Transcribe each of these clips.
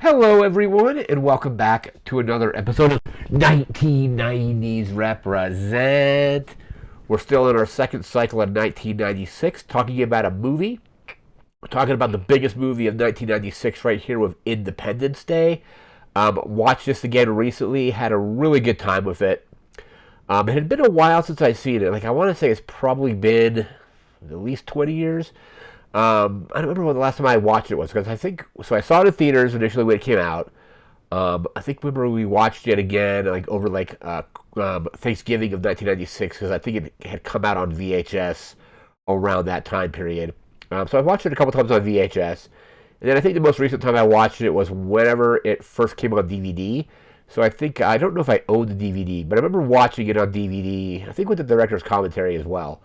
Hello, everyone, and welcome back to another episode of 1990's Represent. We're still in our second cycle of 1996, talking about a movie. We're talking about the biggest movie of 1996 right here with Independence Day. Watched this again recently, had a really good time with it. It had been a while since I'd seen it. I want to say it's probably been at least 20 years. I don't remember when the last time I watched it was because I saw it in theaters initially when it came out. I think remember we watched it again over Thanksgiving of 1996 because I think it had come out on VHS around that time period. So I watched it a couple times on VHS, and then I think the most recent time I watched it was whenever it first came on DVD. So I don't know if I owned the DVD, but I remember watching it on DVD. I think with the director's commentary as well.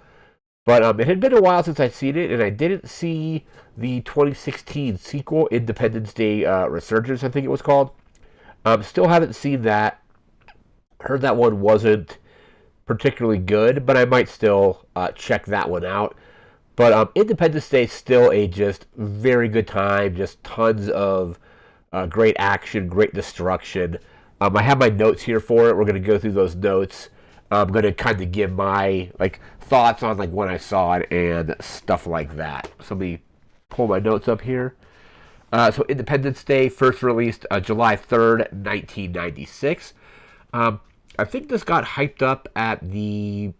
But it had been a while since I'd seen it, and I didn't see the 2016 sequel, Independence Day Resurgence, I think it was called. Still haven't seen that. Heard that one wasn't particularly good, but I might still check that one out. But Independence Day is still a just very good time, just tons of great action, great destruction. I have my notes here for it. We're going to go through those notes. I'm going to kind of give my thoughts on when I saw it and stuff like that. So let me pull my notes up here. So Independence Day, first released July 3rd, 1996. I think this got hyped up at the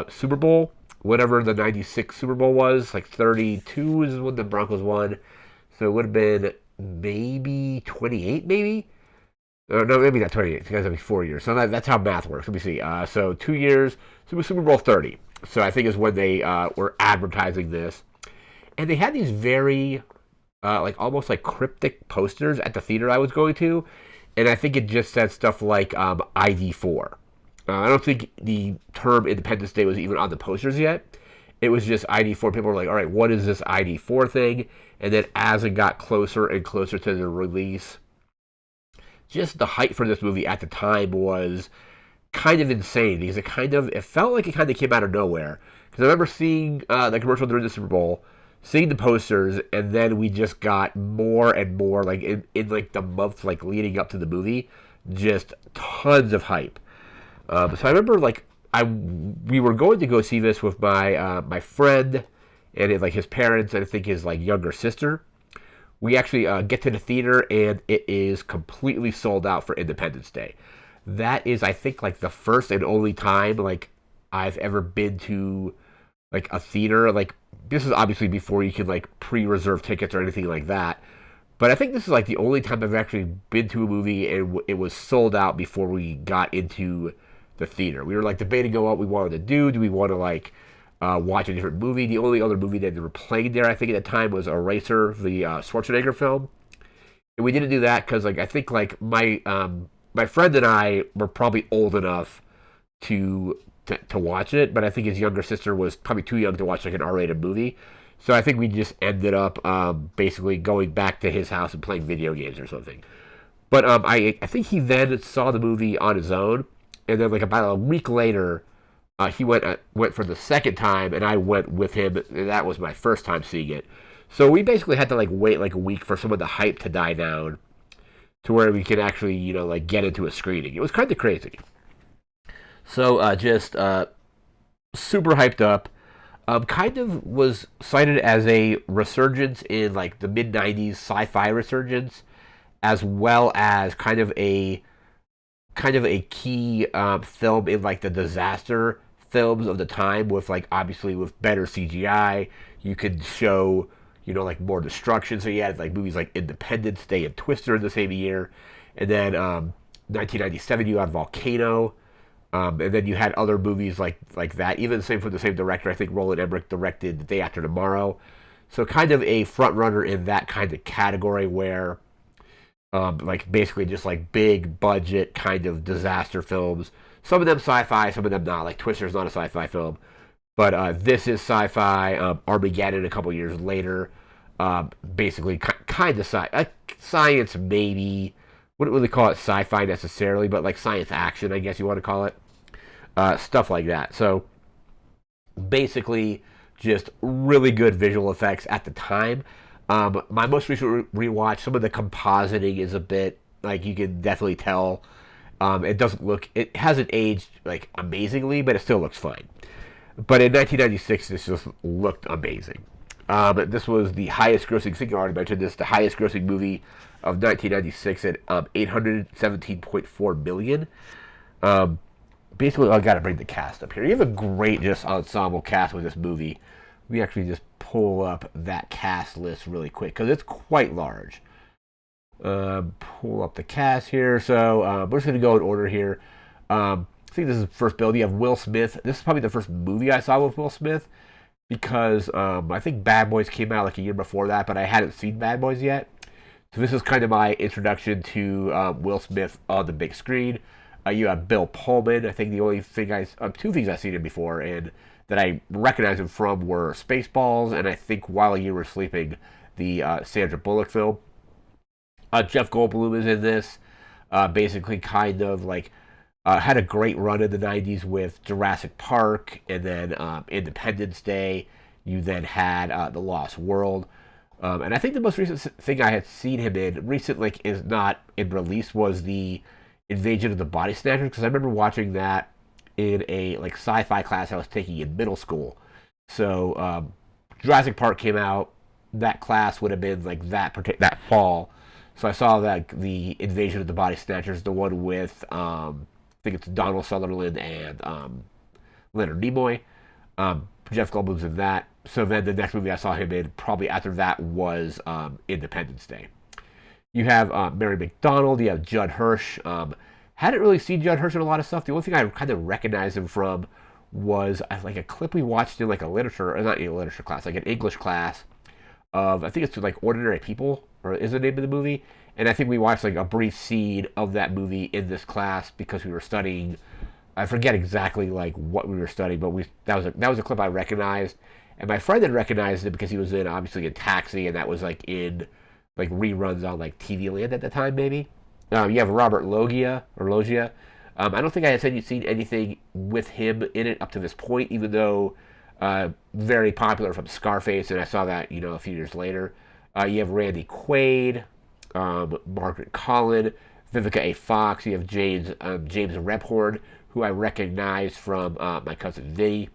Super Bowl, whatever the 96 Super Bowl was. 32 is when the Broncos won. So it would have been maybe 28, maybe? No, maybe not 28, because that'd be 4 years. So that's how math works. Let me see. So 2 years, Super Bowl 30. So I think is when they were advertising this. And they had these very, almost cryptic posters at the theater I was going to. And I think it just said stuff like ID4. I don't think the term Independence Day was even on the posters yet. It was just ID4. People were like, all right, what is this ID4 thing? And then as it got closer and closer to the release, just the hype for this movie at the time was kind of insane because it felt like it kind of came out of nowhere. Because I remember seeing the commercial during the Super Bowl, seeing the posters, and then we just got more and more in the month leading up to the movie, just tons of hype. So I remember we were going to go see this with my friend and his parents and I think his younger sister. We actually get to the theater and it is completely sold out for Independence Day. That is, I think, the first and only time I've ever been to a theater. This is obviously before you can pre-reserve tickets or anything like that. But I think this is the only time I've actually been to a movie and it was sold out before we got into the theater. We were debating on what we wanted to do. Do we want to watch a different movie? The only other movie that they were playing there, I think at the time, was Eraser, the Schwarzenegger film. And we didn't do that because I think my friend and I were probably old enough to watch it, but I think his younger sister was probably too young to watch an R-rated movie. So I think we just ended up basically going back to his house and playing video games or something. But I think he then saw the movie on his own, and then about a week later, he went for the second time, and I went with him. And that was my first time seeing it. So we basically had to wait a week for some of the hype to die down, to where we could actually get into a screening. It was kind of crazy. So just super hyped up. Kind of was cited as a resurgence in the mid '90s sci-fi resurgence, as well as kind of a key film in the disaster films of the time with obviously with better CGI. You could show more destruction. So you had movies like Independence Day and Twister in the same year, and then 1997 you had Volcano, and then you had other movies like that. Even the same from the same director. I think Roland Emmerich directed The Day After Tomorrow. So kind of a front runner in that kind of category where basically just big budget kind of disaster films. Some of them sci-fi, some of them not. Twister's not a sci-fi film, but this is sci-fi. Armageddon a couple years later, basically kind of science maybe. Wouldn't really call it sci-fi necessarily, but science action, I guess you want to call it. Stuff like that. So basically, just really good visual effects at the time. My most recent rewatch, some of the compositing is a bit like you can definitely tell. It doesn't look, it hasn't aged like amazingly, but it still looks fine. But in 1996, this just looked amazing. This was the highest grossing, I think I already mentioned this, the highest grossing movie of 1996 at 817.4 million. Um, Basically, I got to bring the cast up here. You have a great just ensemble cast with this movie. We actually just pull up that cast list really quick because it's quite large. Pull up the cast here. So we're just going to go in order here. I think this is the first build. You have Will Smith. This is probably the first movie I saw with Will Smith because I think Bad Boys came out like a year before that, but I hadn't seen Bad Boys yet. So this is kind of my introduction to Will Smith on the big screen. You have Bill Pullman. I think the only thing two things I've seen him before and that I recognize him from were Spaceballs and I think While You Were Sleeping, the Sandra Bullock film. Jeff Goldblum is in this. Basically, kind of like had a great run in the 90s with Jurassic Park and then Independence Day. You then had The Lost World. And I think the most recent thing I had seen him in, recent like is not in release, was the Invasion of the Body Snatchers, because I remember watching that in a like sci-fi class I was taking in middle school. So Jurassic Park came out. That class would have been like that fall. So I saw that the Invasion of the Body Snatchers, the one with I think it's Donald Sutherland and Leonard Nimoy. Jeff Goldblum's in that. So then the next movie I saw him in, probably after that, was Independence Day. You have Mary McDonald. You have Judd Hirsch. Hadn't really seen Judd Hirsch in a lot of stuff. The only thing I kind of recognized him from was like a clip we watched in like a literature, or not a literature class, like an English class of, I think it's like Ordinary People, or is the name of the movie. And I think we watched like a brief scene of that movie in this class because we were studying. I forget exactly like what we were studying, but that was a clip I recognized, and my friend had recognized it because he was in obviously in Taxi, and that was like in like reruns on like TV Land at the time maybe. You have Robert Loggia. I don't think I had seen anything with him in it up to this point, even though very popular from Scarface, and I saw that a few years later. You have Randy Quaid, Margaret Collin, Vivica A. Fox. You have James Rebhorn, who I recognize from My Cousin Vinny.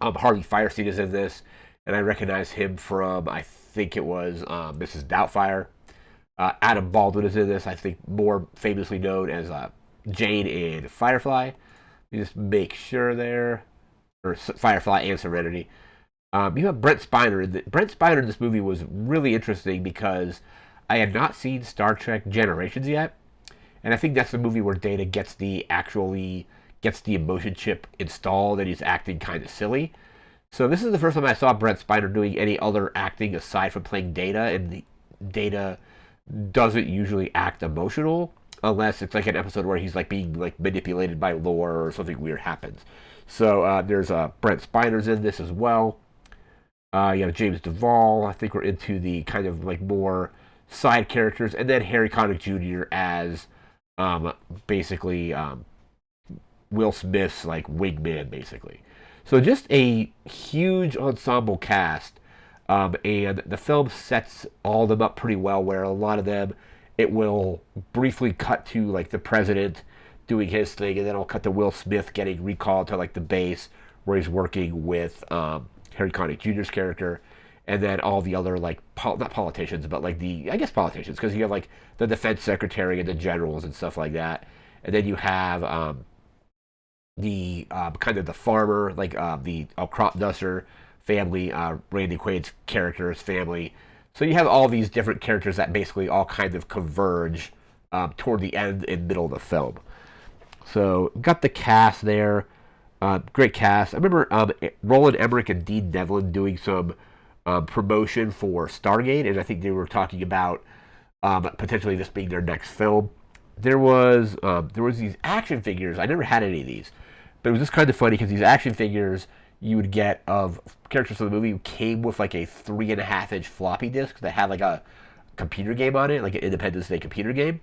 Harvey Fierstein is in this, and I recognize him from, I think it was Mrs. Doubtfire. Adam Baldwin is in this, I think more famously known as Jane in Firefly. You just make sure there, or Firefly and Serenity. You have Brent Spiner. Brent Spiner in this movie was really interesting because I had not seen Star Trek Generations yet, and I think that's the movie where Data gets the emotion chip installed, and he's acting kind of silly. So this is the first time I saw Brent Spiner doing any other acting aside from playing Data, and the Data doesn't usually act emotional unless it's like an episode where he's like being like manipulated by lore or something weird happens. So there's Brent Spiner's in this as well. You have James Duvall. I think we're into the kind of like more side characters, and then Harry Connick Jr. as basically Will Smith's like wingman, basically. So just a huge ensemble cast, and the film sets all of them up pretty well. Where a lot of them, it will briefly cut to like the president doing his thing, and then it'll cut to Will Smith getting recalled to like the base where he's working with Harry Connick Jr.'s character, and then all the other like not politicians, but like I guess politicians, because you have like the defense secretary and the generals and stuff like that, and then you have the kind of the farmer, like the crop duster family, Randy Quaid's character's family. So you have all these different characters that basically all kind of converge toward the end and middle of the film. So got the cast there. Great cast. I remember Roland Emmerich and Dean Devlin doing some promotion for Stargate, and I think they were talking about potentially this being their next film. There was these action figures. I never had any of these, but it was just kind of funny because these action figures you would get of characters from the movie came with like a 3.5-inch floppy disk that had like a computer game on it, like an Independence Day computer game.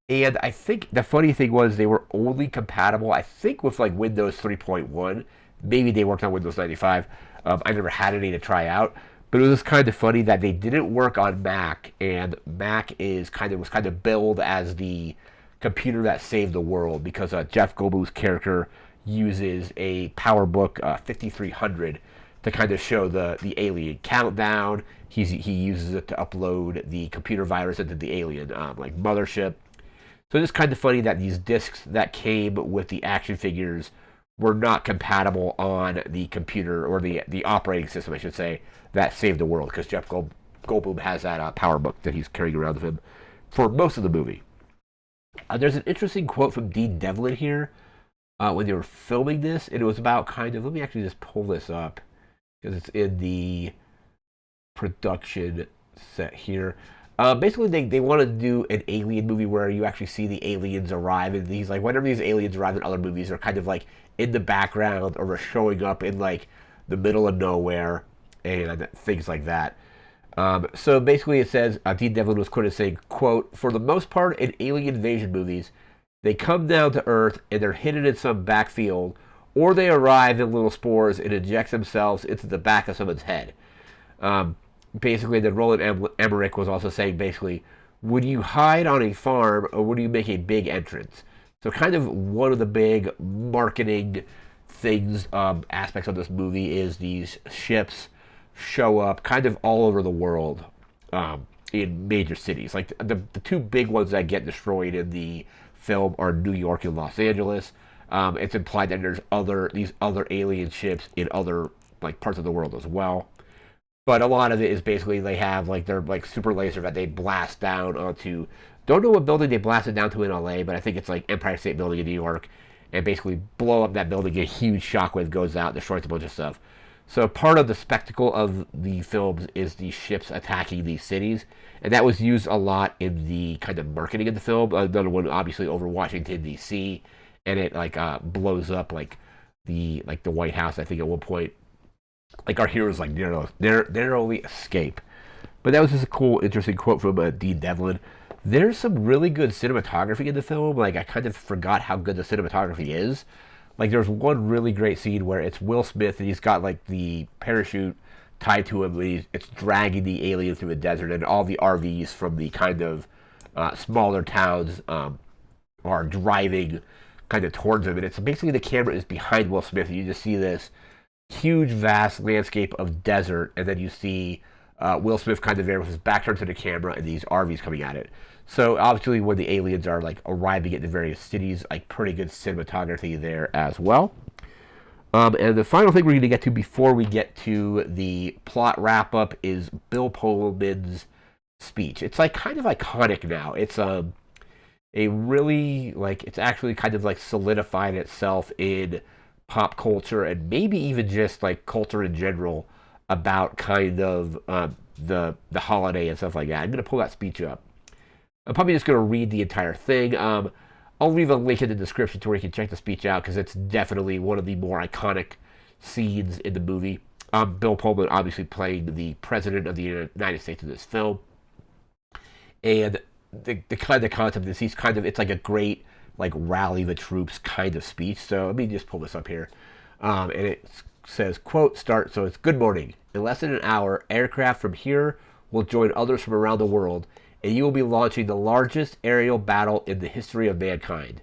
And I think the funny thing was they were only compatible, I think, with like Windows 3.1. Maybe they worked on Windows 95. I never had any to try out. But it was kind of funny that they didn't work on Mac, and Mac was kind of billed as the computer that saved the world because Jeff Goldblum's character uses a PowerBook 5300 to kind of show the alien countdown. He uses it to upload the computer virus into the alien like mothership. So it's kind of funny that these discs that came with the action figures were not compatible on the computer or the operating system, I should say, that saved the world because Goldblum has that PowerBook that he's carrying around with him for most of the movie. There's an interesting quote from Dean Devlin here when they were filming this, and it was about kind of, let me actually just pull this up because it's in the production set here. Basically, they wanted to do an alien movie where you actually see the aliens arrive, and he's like, whenever these aliens arrive in other movies, they're kind of like in the background or showing up in like the middle of nowhere and things like that. So basically, it says Dean Devlin was quoted saying, "quote For the most part, in alien invasion movies, they come down to Earth and they're hidden in some backfield, or they arrive in little spores and inject themselves into the back of someone's head." Basically, then Roland Emmerich was also saying, basically, would you hide on a farm or would you make a big entrance? So kind of one of the big marketing things, aspects of this movie is these ships show up kind of all over the world in major cities. Like the two big ones that get destroyed in the film are New York and Los Angeles. It's implied that there's these other alien ships in other like parts of the world as well. But a lot of it is basically they have like their like super laser that they blast down onto. Don't know what building they blasted down to in LA, but I think it's like Empire State Building in New York, and basically blow up that building. A huge shockwave goes out, destroys a bunch of stuff. So part of the spectacle of the films is these ships attacking these cities, and that was used a lot in the kind of marketing of the film. Another one, obviously, over Washington D.C., and it like blows up like the White House. I think at one point. Like our heroes like narrowly escape. But that was just a cool, interesting quote from Dean Devlin. There's some really good cinematography in the film. Like I kind of forgot how good the cinematography is. Like there's one really great scene where it's Will Smith and he's got like the parachute tied to him. And it's dragging the alien through the desert, and all the RVs from the kind of smaller towns are driving kind of towards him. And it's basically the camera is behind Will Smith, and you just see this huge, vast landscape of desert, and then you see Will Smith kind of there with his back turned to the camera and these RVs coming at it. So obviously, when the aliens are like arriving at the various cities, like pretty good cinematography there as well. And the final thing we're going to get to before we get to the plot wrap up is Bill Pullman's speech. It's like kind of iconic now. It's a really like it's actually kind of like solidified itself in pop culture and maybe even just like culture in general about kind of the holiday and stuff like that. I'm going to pull that speech up. I'm probably just going to read the entire thing. I'll leave a link in the description to where you can check the speech out because it's definitely one of the more iconic scenes in the movie. Bill Pullman obviously playing the president of the United States in this film. And the kind of concept is it's like a great like rally the troops kind of speech. So let me just pull this up here. And it says, quote, start. So it's good morning. In less than an hour, aircraft from here will join others from around the world, and you will be launching the largest aerial battle in the history of mankind.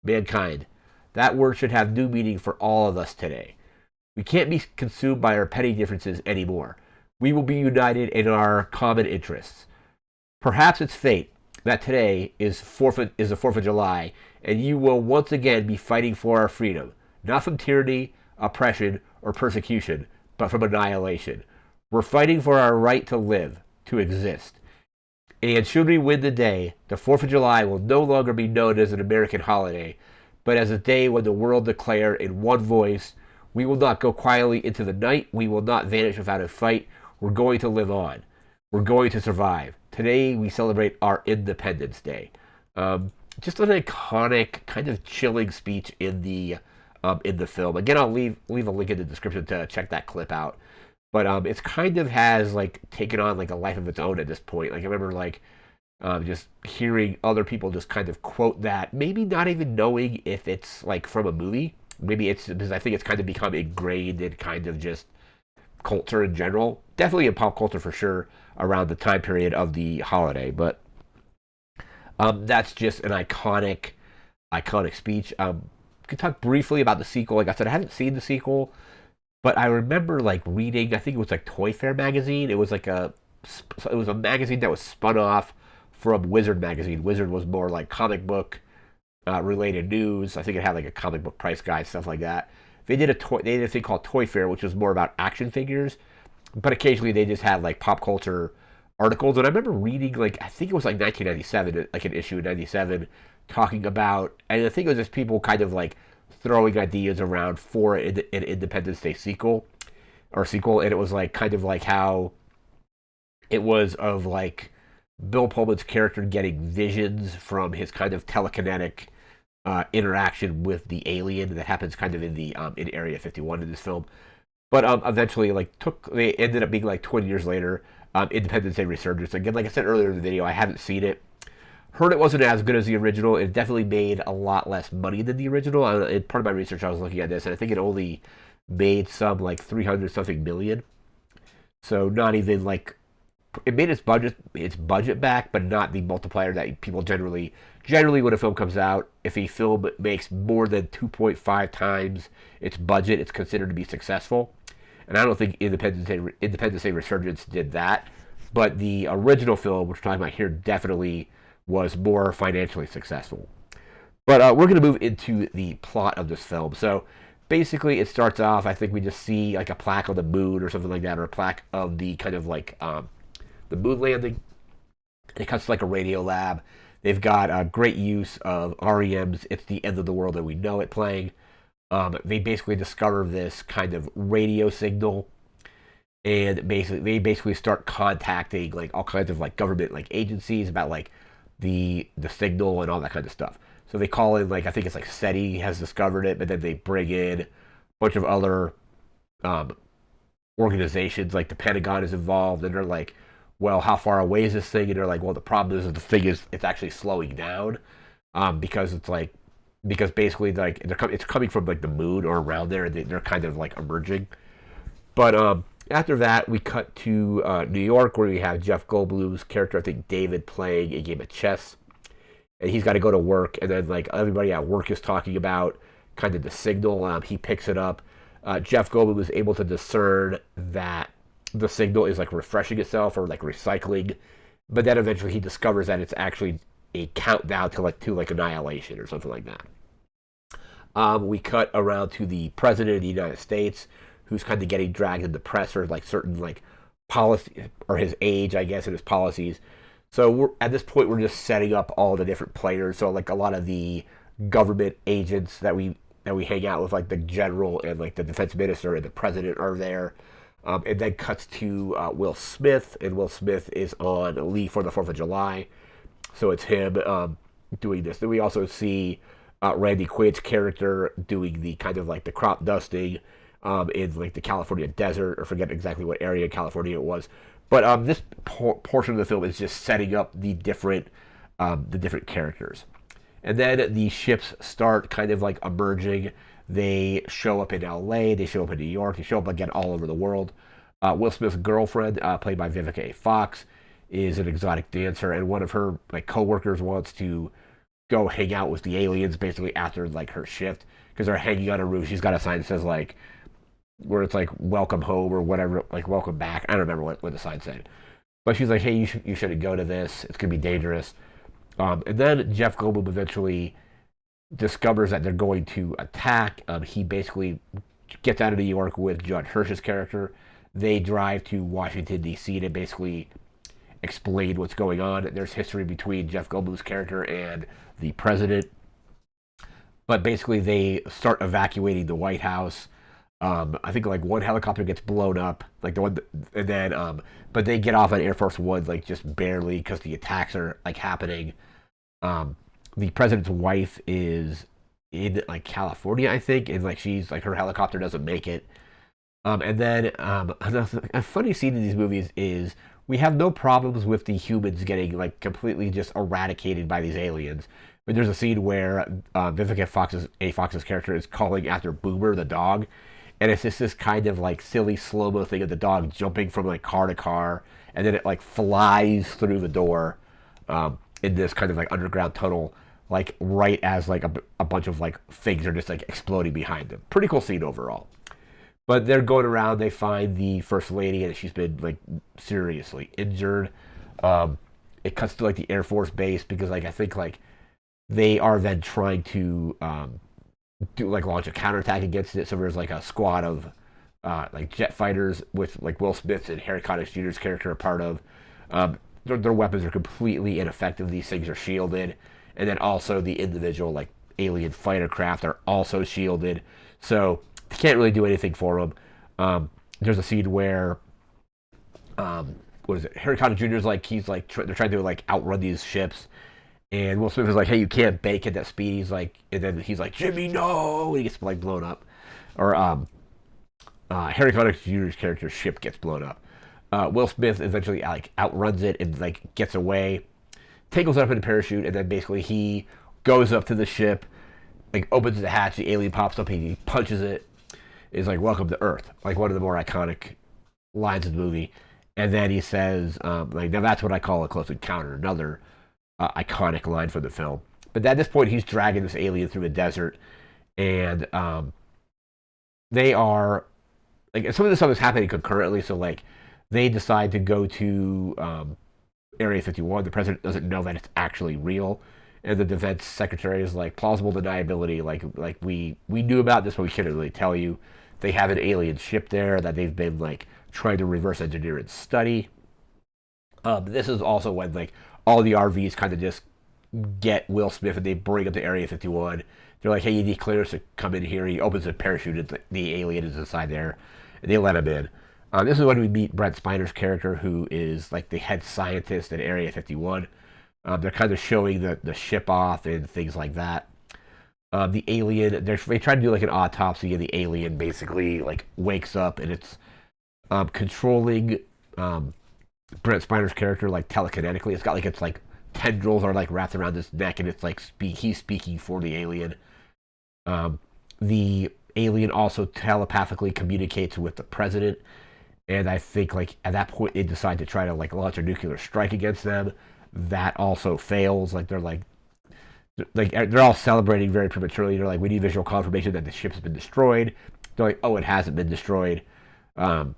Mankind. That word should have new meaning for all of us today. We can't be consumed by our petty differences anymore. We will be united in our common interests. Perhaps it's fate that today is the 4th of July, and you will once again be fighting for our freedom, not from tyranny, oppression, or persecution, but from annihilation. We're fighting for our right to live, to exist. And should we win the day, the 4th of July will no longer be known as an American holiday, but as a day when the world declare in one voice, we will not go quietly into the night, we will not vanish without a fight, we're going to live on. We're going to survive. Today we celebrate our Independence Day. Just an iconic, kind of chilling speech in the film. Again, I'll leave a link in the description to check that clip out. But it's kind of has like taken on like a life of its own at this point. Like I remember like just hearing other people just kind of quote that, maybe not even knowing if it's like from a movie. Maybe it's because I think it's kind of become ingrained in kind of just culture in general. definitely in pop culture for sure around the time period of the holiday. But that's just an iconic speech. Could talk briefly about the sequel. Like I said, I haven't seen the sequel, but I remember like reading. I think it was like Toy Fair magazine. It was a magazine that was spun off from Wizard magazine. Wizard was more like comic book related news. I think it had like a comic book price guide, stuff like that. They did a thing called Toy Fair, which was more about action figures, but occasionally they just had like pop culture articles. And I remember reading like I think it was like 1997, like an issue in '97, talking about, and I think it was just people kind of like throwing ideas around for an Independence Day sequel, and it was like kind of like how it was of like Bill Pullman's character getting visions from his kind of telekinetic interaction with the alien that happens kind of in Area 51 in this film. But eventually, they ended up being like 20 years later. Independence Day Resurgence. Again, like I said earlier in the video, I haven't seen it. Heard it wasn't as good as the original. It definitely made a lot less money than the original. In part of my research, I was looking at this, and I think it only made some like 300 something million. So not even like it made its budget back, but not the multiplier that people generally when a film comes out, if a film makes more than 2.5 times its budget, it's considered to be successful. And I don't think Independence Day Resurgence did that, but the original film, which we're talking about here, definitely was more financially successful. But we're going to move into the plot of this film. So basically, it starts off. I think we just see like a plaque on the moon or something like that, or a plaque of the kind of like the moon landing. And it cuts to like a radio lab. They've got a great use of REM's "It's the End of the World that We Know It" playing. They basically discover this kind of radio signal, and they basically start contacting like all kinds of like government like agencies about like the signal and all that kind of stuff. So they call in like I think it's like SETI has discovered it, but then they bring in a bunch of other organizations like the Pentagon is involved, and they're like, well, how far away is this thing? And they're like, well, the problem is that the thing is it's actually slowing down because basically like it's coming from like the moon or around there, and they're kind of like emerging. But after that, we cut to New York, where we have Jeff Goldblum's character, I think David, playing a game of chess, and he's got to go to work, and then like everybody at work is talking about kind of the signal. He picks it up. Jeff Goldblum is able to discern that the signal is like refreshing itself or like recycling, but then eventually he discovers that it's actually a countdown to annihilation or something like that. We cut around to the president of the United States, who's kind of getting dragged in the press for like certain like policy or his age, I guess, and his policies. So at this point we're just setting up all the different players. So like a lot of the government agents that we hang out with, like the general and like the defense minister and the president, are there. And then cuts to Will Smith, and Will Smith is on leave for the 4th of July. So it's him doing this. Then we also see Randy Quaid's character doing the kind of like the crop dusting in like the California desert, or forget exactly what area in California it was. But this portion of the film is just setting up the different characters. And then the ships start kind of like emerging. They show up in LA, they show up in New York, they show up again all over the world. Will Smith's girlfriend, played by Vivica A. Fox, is an exotic dancer, and one of her like coworkers wants to go hang out with the aliens basically after like her shift, because they're hanging on a roof. She's got a sign that says like where it's like welcome home or whatever, like welcome back. I don't remember what the sign said. But she's like, hey, you shouldn't go to this. It's gonna be dangerous. And then Jeff Goldblum eventually discovers that they're going to attack. He basically gets out of New York with Judd Hirsch's character. They drive to Washington, D.C. to basically explain what's going on. There's history between Jeff Goldblum's character and the president. But basically, they start evacuating the White House. I think like one helicopter gets blown up, like the one, and then but they get off on Air Force One like just barely because the attacks are like happening. The president's wife is in like California, I think, and like she's like her helicopter doesn't make it. And then a funny scene in these movies is we have no problems with the humans getting like completely just eradicated by these aliens. But there's a scene where Vivica Fox's character is calling after Boomer the dog, and it's just this kind of like silly slow mo thing of the dog jumping from like car to car, and then it like flies through the door in this kind of like underground tunnel, like right as like a bunch of like things are just like exploding behind them. Pretty cool scene overall. But they're going around. They find the first lady, and she's been like seriously injured. Um, it cuts to like the Air Force base because like I think like they are then trying to do like launch a counterattack against it. So there's like a squad of like jet fighters with like Will Smith and Harry Connick Jr.'s character are part of. Their weapons are completely ineffective. These things are shielded, and then also the individual like alien fighter craft are also shielded. So they can't really do anything for them. There's a scene where what is it? Harry Connick Jr. is like they're trying to like outrun these ships, and Will Smith is like, "Hey, you can't bake at that speed." He's like, and then he's like, "Jimmy, no!" And he gets like blown up, or Harry Connick Jr.'s character's ship gets blown up. Will Smith eventually like outruns it and like gets away, takes up in a parachute, and then basically he goes up to the ship, like opens the hatch, the alien pops up, he punches it. Is like, "Welcome to Earth," like one of the more iconic lines of the movie. And then he says, like, "Now that's what I call a close encounter," another iconic line from the film. But at this point, he's dragging this alien through the desert, and they are like some of this stuff is happening concurrently. So like, they decide to go to Area 51. The president doesn't know that it's actually real, and the defense secretary is like, "Plausible deniability. Like we knew about this, but we couldn't really tell you." They have an alien ship there that they've been like trying to reverse engineer and study. This is also when like all the RVs kind of just get Will Smith and they bring him to Area 51. They're like, "Hey, you need clearance to come in here." He opens a parachute and the alien is inside there, and they let him in. This is when we meet Brent Spiner's character, who is like the head scientist at Area 51. They're kind of showing the ship off and things like that. The alien, they try to do like an autopsy, and the alien basically like wakes up and it's controlling Brent Spiner's character like telekinetically. It's got like its like tendrils are like wrapped around his neck, and it's like he's speaking for the alien. The alien also telepathically communicates with the president, and I think like at that point they decide to try to like launch a nuclear strike against them. That also fails. Like they're all celebrating very prematurely. They're like, "We need visual confirmation that the ship's been destroyed." They're like, "Oh, it hasn't been destroyed." And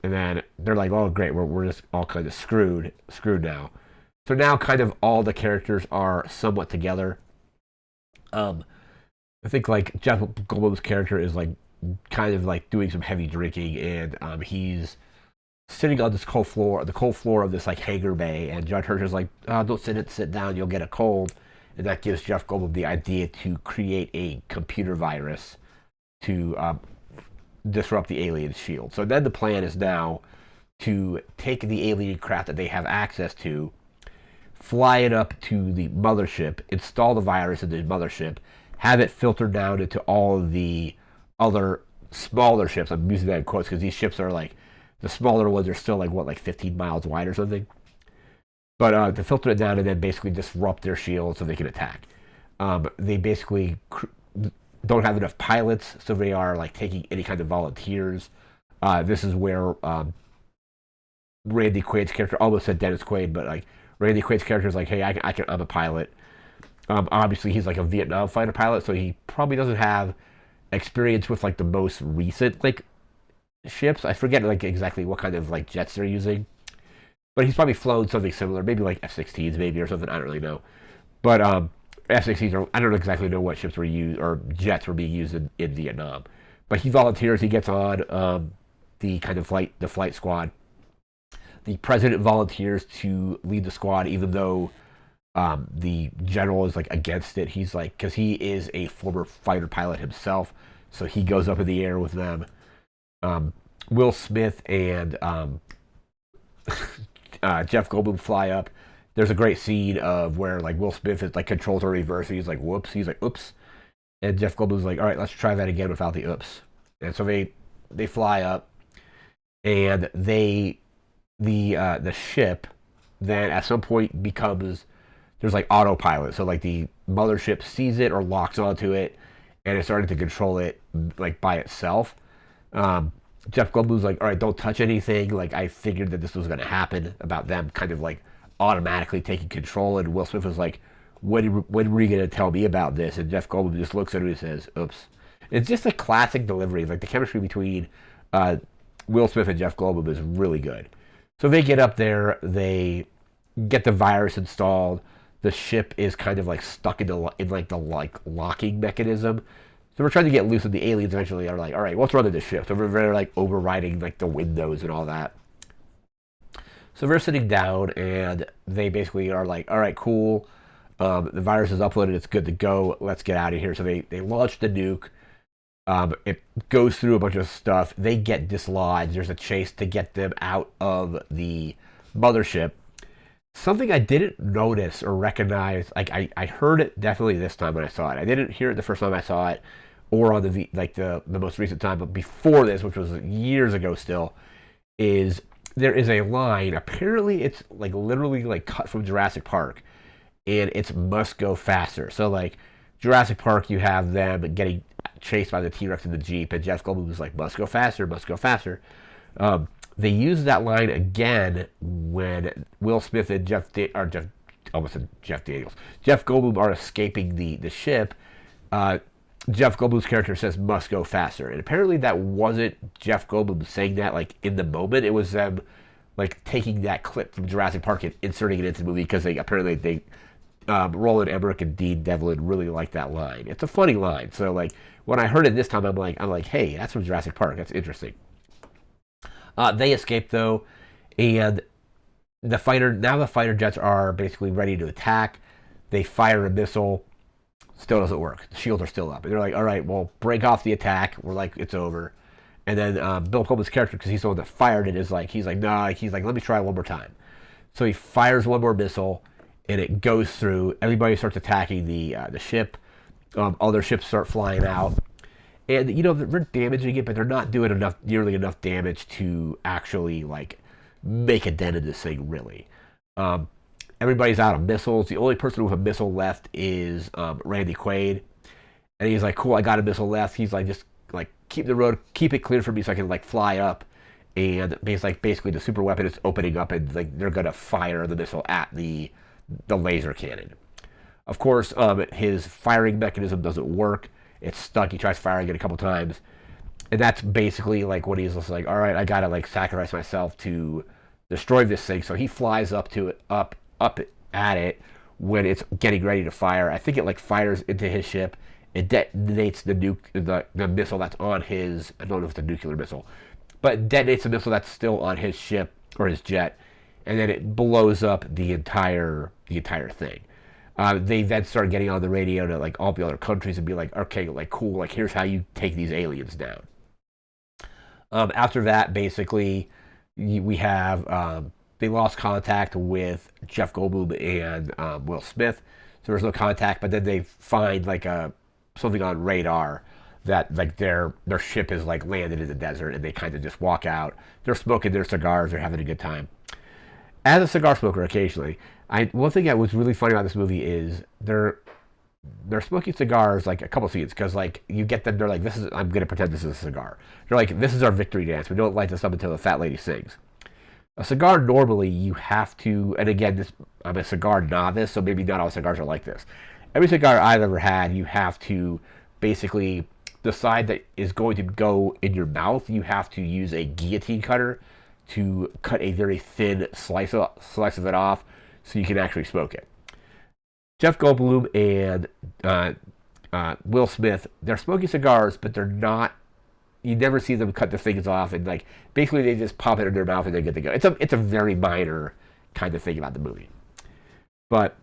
then they're like, "Oh, great, we're just all kind of screwed now." So now kind of all the characters are somewhat together. I think like Jeff Goldblum's character is like kind of like doing some heavy drinking, and he's sitting on this the cold floor of this like hangar bay, and Judge Hirsch is like, "Oh, don't sit down, you'll get a cold." And that gives Jeff Goldblum the idea to create a computer virus to disrupt the alien's shield. So then the plan is now to take the alien craft that they have access to, fly it up to the mothership, install the virus in the mothership, have it filtered down into all of the other smaller ships. I'm using that in quotes because these ships are like, the smaller ones are still like, what, like 15 miles wide or something? But to filter it down and then basically disrupt their shield so they can attack. They basically don't have enough pilots, so they are like taking any kind of volunteers. This is where Randy Quaid's character, almost said Dennis Quaid, but like Randy Quaid's character is like, "Hey, I'm a pilot." Obviously, he's like a Vietnam fighter pilot, so he probably doesn't have experience with like the most recent like ships. I forget like exactly what kind of like jets they're using, but he's probably flown something similar, maybe like F-16s, maybe or something. I don't really know, but F-16s are, I don't exactly know what ships were used or jets were being used in Vietnam. But he volunteers. He gets on the kind of the flight squad. The president volunteers to lead the squad, even though the general is like against it. He's like, because he is a former fighter pilot himself, so he goes up in the air with them. Will Smith and Jeff Goldblum fly up. There's a great scene of where like Will Smith is like controls are reversed. He's like, "Whoops." He's like, "Oops," and Jeff Goldblum's like, "All right, let's try that again without the oops." And so they fly up, and the ship then at some point becomes, there's like autopilot. So like the mothership sees it or locks onto it, and it's starting to control it like by itself. Jeff Goldblum's like, all right, don't touch anything. Like, I figured that this was going to happen about them kind of like automatically taking control. And Will Smith was like, when were you going to tell me about this? And Jeff Goldblum just looks at him and says, oops. It's just a classic delivery. Like, the chemistry between uh, Will Smith and Jeff Goldblum is really good. So they get up there, they get the virus installed. The ship is kind of like stuck in like the like locking mechanism. So we're trying to get loose, and the aliens eventually are like, all right, what's wrong with this ship? So they're like overriding like the windows and all that. So we're sitting down, and they basically are like, all right, cool. The virus is uploaded. It's good to go. Let's get out of here. So they launch the nuke. It goes through a bunch of stuff. They get dislodged. There's a chase to get them out of the mothership. Something I didn't notice or recognize, like I heard it definitely this time when I saw it. I didn't hear it the first time I saw it, or on the most recent time, but before this, which was years ago still, is there is a line. Apparently, it's like literally like cut from Jurassic Park, and it's must go faster. So like Jurassic Park, you have them getting chased by the T-Rex in the Jeep, and Jeff Goldblum was like, must go faster, must go faster. They use that line again when Will Smith and almost said Jeff Daniels, Jeff Goldblum are escaping the ship. Jeff Goldblum's character says, must go faster. And apparently that wasn't Jeff Goldblum saying that like in the moment. It was them like taking that clip from Jurassic Park and inserting it into the movie because they Roland Emmerich and Dean Devlin really like that line. It's a funny line. So like when I heard it this time, I'm like, hey, that's from Jurassic Park. That's interesting. They escape though, and the fighter jets are basically ready to attack. They fire a missile, still doesn't work. The shields are still up, and they're like, all right, well, break off the attack. We're like, it's over. And then Bill Pullman's character, because he's the one that fired it, he's like, nah. He's like, let me try one more time. So he fires one more missile, and it goes through. Everybody starts attacking the ship. Other ships start flying out, and they're damaging it, but they're not doing nearly enough damage to actually like make a dent in this thing. Really, everybody's out of missiles. The only person with a missile left is Randy Quaid, and he's like, "Cool, I got a missile left." He's like, "Just like keep it clear for me, so I can like fly up." And basically, the super weapon is opening up, and like they're gonna fire the missile at the laser cannon. Of course, his firing mechanism doesn't work. It's stuck. He tries firing it a couple times, and that's basically like when he's just like, "All right, I gotta like sacrifice myself to destroy this thing." So he flies up to it, up at it when it's getting ready to fire. I think it like fires into his ship. It detonates the missile that's on his. I don't know if it's a nuclear missile, but it detonates the missile that's still on his ship or his jet, and then it blows up the entire thing. They then start getting on the radio to like all the other countries and be like, okay, like cool, like here's how you take these aliens down. After that, basically, we have they lost contact with Jeff Goldblum and Will Smith, so there's no contact. But then they find like something on radar that like their ship is like landed in the desert, and they kind of just walk out. They're smoking their cigars, they're having a good time. As a cigar smoker, occasionally, one thing that was really funny about this movie is they're smoking cigars like a couple scenes because like you get them, they're like, this is, I'm gonna pretend this is a cigar. They're like, this is our victory dance. We don't light this up until the fat lady sings. A cigar normally you have to, and again, I'm a cigar novice, so maybe not all cigars are like this. Every cigar I've ever had, you have to basically decide that is going to go in your mouth. You have to use a guillotine cutter to cut a very thin slice of it off so you can actually smoke it. Jeff Goldblum and Will Smith, they're smoking cigars, but they're not. You never see them cut the things off, and like basically they just pop it in their mouth and they get to go. It's a very minor kind of thing about the movie, but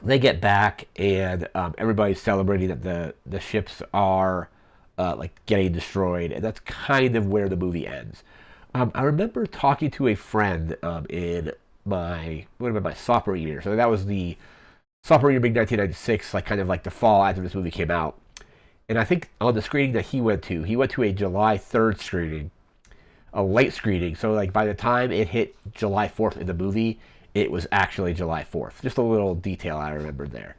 they get back and everybody's celebrating that the ships are like getting destroyed, and that's kind of where the movie ends. I remember talking to a friend in my sophomore year. So that was the sophomore year being 1996, like kind of like the fall after this movie came out. And I think on the screening that he went to a July 3rd screening, a late screening. So like by the time it hit July 4th in the movie, it was actually July 4th. Just a little detail I remembered there.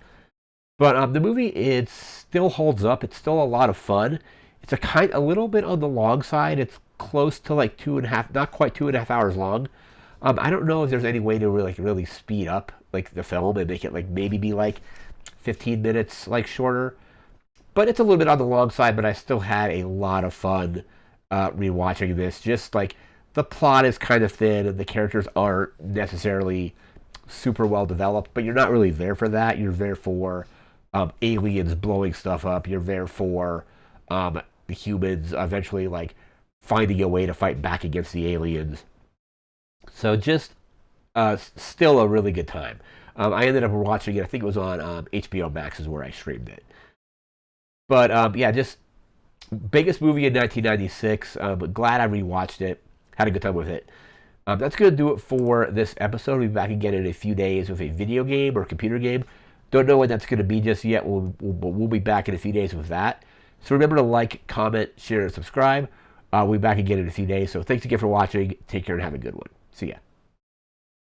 But the movie, it still holds up. It's still a lot of fun. It's a little bit on the long side. It's close to like 2.5, not quite 2.5 hours long. I don't know if there's any way to really speed up like the film and make it like maybe be like 15 minutes like shorter. But it's a little bit on the long side. But I still had a lot of fun rewatching this. Just like the plot is kind of thin and the characters aren't necessarily super well developed. But you're not really there for that. You're there for aliens blowing stuff up. You're there for the humans eventually like finding a way to fight back against the aliens. So just still a really good time. I ended up watching it. I think it was on HBO Max is where I streamed it. But yeah, just biggest movie in 1996. Glad I rewatched it. Had a good time with it. That's going to do it for this episode. We'll be back again in a few days with a video game or computer game. Don't know when that's going to be just yet. We'll be back in a few days with that. So remember to like, comment, share, and subscribe. We'll be back again in a few days. So thanks again for watching. Take care and have a good one. See ya.